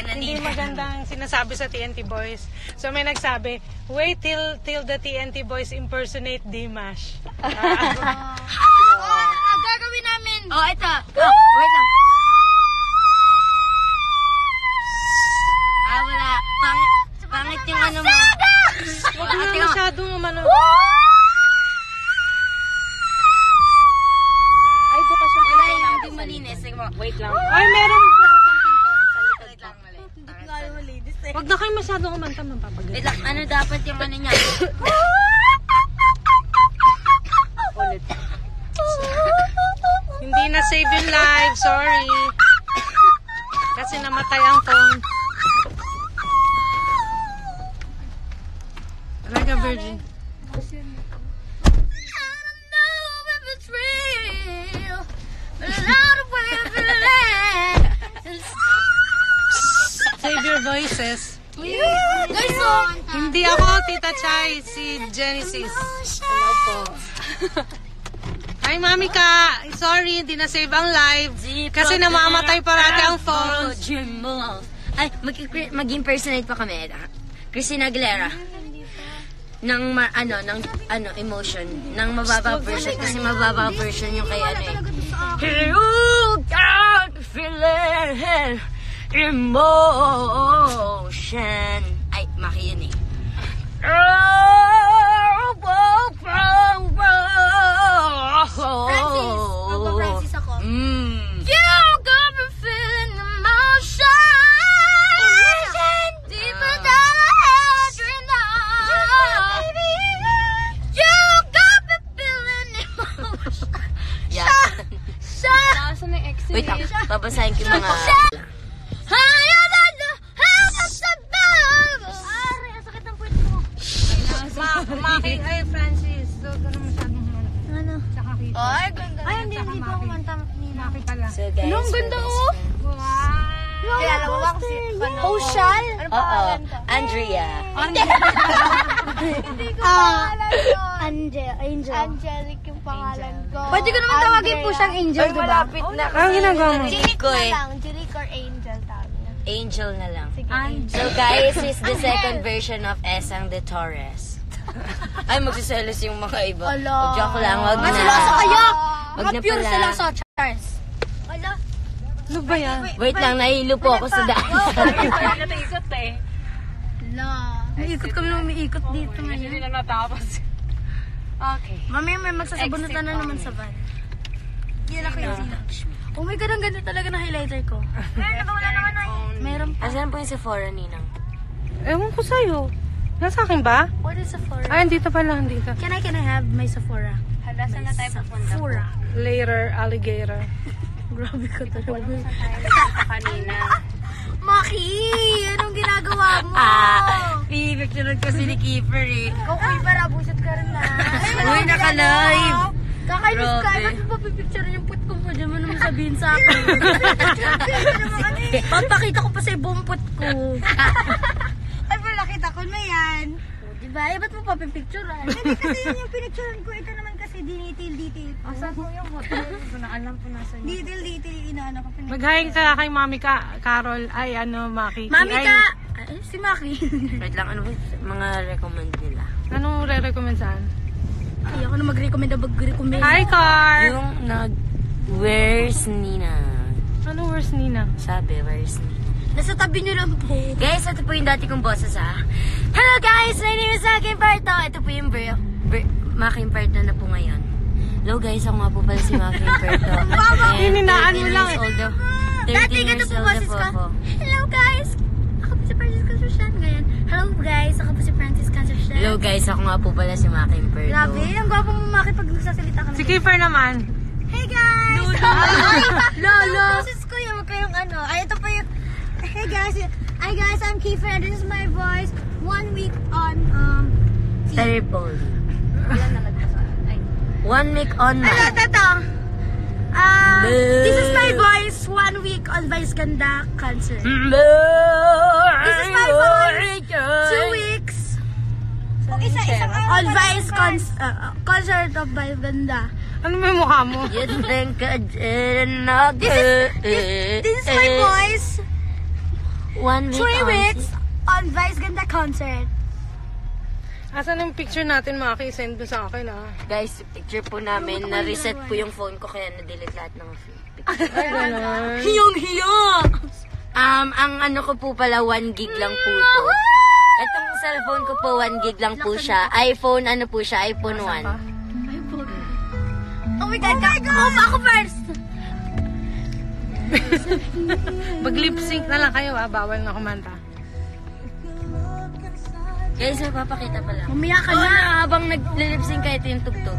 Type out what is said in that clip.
hindi magandang sinasabi sa TNT Boys. So may nagsabi, wait till the TNT Boys impersonate Dimash. Gagawin namin. Oh, ito. Wait lang. Wala. Pangit yung ano mo. Huwag na masyadong umano. Ay, bukas yung pinto. Hindi malinis. Wait lang. Ay, meron bukas ang pinto. Wait lang, mali. Huwag na kayo masyadong umanta, mapapagod. Wait lang, ano dapat yung ano niya? Ulit. Hindi na save yung live, sorry. Kasi namatay ang phone. Like a virgin. Save your voices. Hindi ako, Tita Chai, si Genesis. Hello po. Hi, Mami Ka. Sorry, hindi na save ang live. Kasi namamatay parati ang phone. Ay, mag-impersonate pa kami. Christina Aguilera. Ng emotion. Ng mababa version. Kasi mababa version yung kay ano eh. You got feeling emotion. Ay, Maki yun eh. Francis. Francis ako. You got me feeling emotion. Deeper than I had dreamed of. You got me feeling emotion. Yeah. Wait lang, babasahin ko yung mga... Maki, ay Francis. So, gano'n masyadong ano? Tsaka kita. Ay, ganda. Ay, hindi ko kumanta ni Maki pala. So guys, Ang ganda oh! Wow! Kaya alam mo ba kasi... Ocean? Oo, Andrea. Hindi ko pangalan yun. Angel. Angelic yung pangalan ko. Pwede ko naman tawagin po siyang Angel, diba? Malapit na. Ang ginagawa mo? Jeric ko na eh. lang. Jeric or Angel tawag niya. Angel na lang. Sige, So guys, is the second version of Esang de Torres. Ay, magsiselos yung mga iba. Ala. Joke lang, wag na. Masiloso kayo! Wag na pala. Charles. Ala. Ano ba yan? Wait lang, nahilo po ako sa daan. Natikot eh. La. Umiikot kami na umiikot dito Hindi na natapos. Okay. Mamaya may magsasabunutan na naman sa van. Yan ako yung sila. Oh my God, ang ganda talaga ng highlighter ko. Meron na ba wala naman na yun? Meron pa. Asan po yung Sephora, Ninang? Ewan ko sa'yo. Nasa akin ba? What is Sephora? Ay, dito pala, dito. Can I have my Sephora? Hala, saan na tayo pupunta? Sephora. Later, alligator. Grabe ko talaga. Kanina. Maki! Anong ginagawa mo? Pipicturean kasi ni Kiefer eh. Okay, para busot ka rin na. Uy, naka-live! Kakainis ka. Grabe. Ba't papipicture yung put ko? Pwede mo naman sabihin sa akin. Papakita ko pa sa buong put ko. Ay, pero nakita ko na yan. O, diba? Eh, ba't mo papipicturean? Hindi kasi yun yung pinicturean ko. Ito naman kasi detail. Asan po yung hotel? Ito na alam ko nasa inyo. Detail, inaano ko. Mag-hi ka kay Mami Carol. Ay, ano, Maki. Mami Ay, ka! Ay, si Maki. Wait lang, ano ba mga recommend nila? Anong re-recommend saan? Ayoko na mag-recommend. Hi, Car! Yung where's Nina? Ano, where's Nina? Sabi, where's Nina? Nasa tabi nyo lang po. Guys, ito po yung dati kong boses ha. Hello guys, my name is Maki Imparto. Ito po yung Maki Imparto na po ngayon. Hello guys, ako nga po pala si Maki Imparto. Hininaan mo lang eh. Dati ganito po boses ko. Hello guys! Ako po si Francis Concepcion. Ngayon, hello guys! Ako po si Francis Concepcion. Hello guys, ako nga po pala si Maki Imparto. Grabe, ang gwapo mo Maki pag nagsasalita ka na. Si Kiefer naman. Hey guys! Lolo! Boses ko yung kayong ano. Ay, ito pa yung... Hey guys! Hi guys, I'm Kiefer and this is my voice. 1 week on Terrible. Wala na nagpasa. 1 week on Ano, tata? This is my voice 1 week on Vice Ganda concert. This is my voice 2 weeks isa on Vice concert of Vice Ganda. Ano may mukha mo? You think I didn't know This is my voice 1 week 3 on- weeks on Vice Ganda concert. Asan yung picture natin, Maki? Send mo sa akin, ah. Guys, picture po namin. Na-reset po yung phone ko kaya na-delete lahat ng picture. Ay, gano'n. Hiyong-hiyo! Ang ano ko po pala, 1 gig lang po to. Itong cellphone ko po, 1 gig lang po siya. iPhone, ano po siya? iPhone 1. Oh my God! Ako first! Mag-lip sync na lang kayo, ah. Bawal na kumanta. Guys, magpapakita pala. Mamaya ka na. Habang nag-lip sync kayo, ito yung tugtog.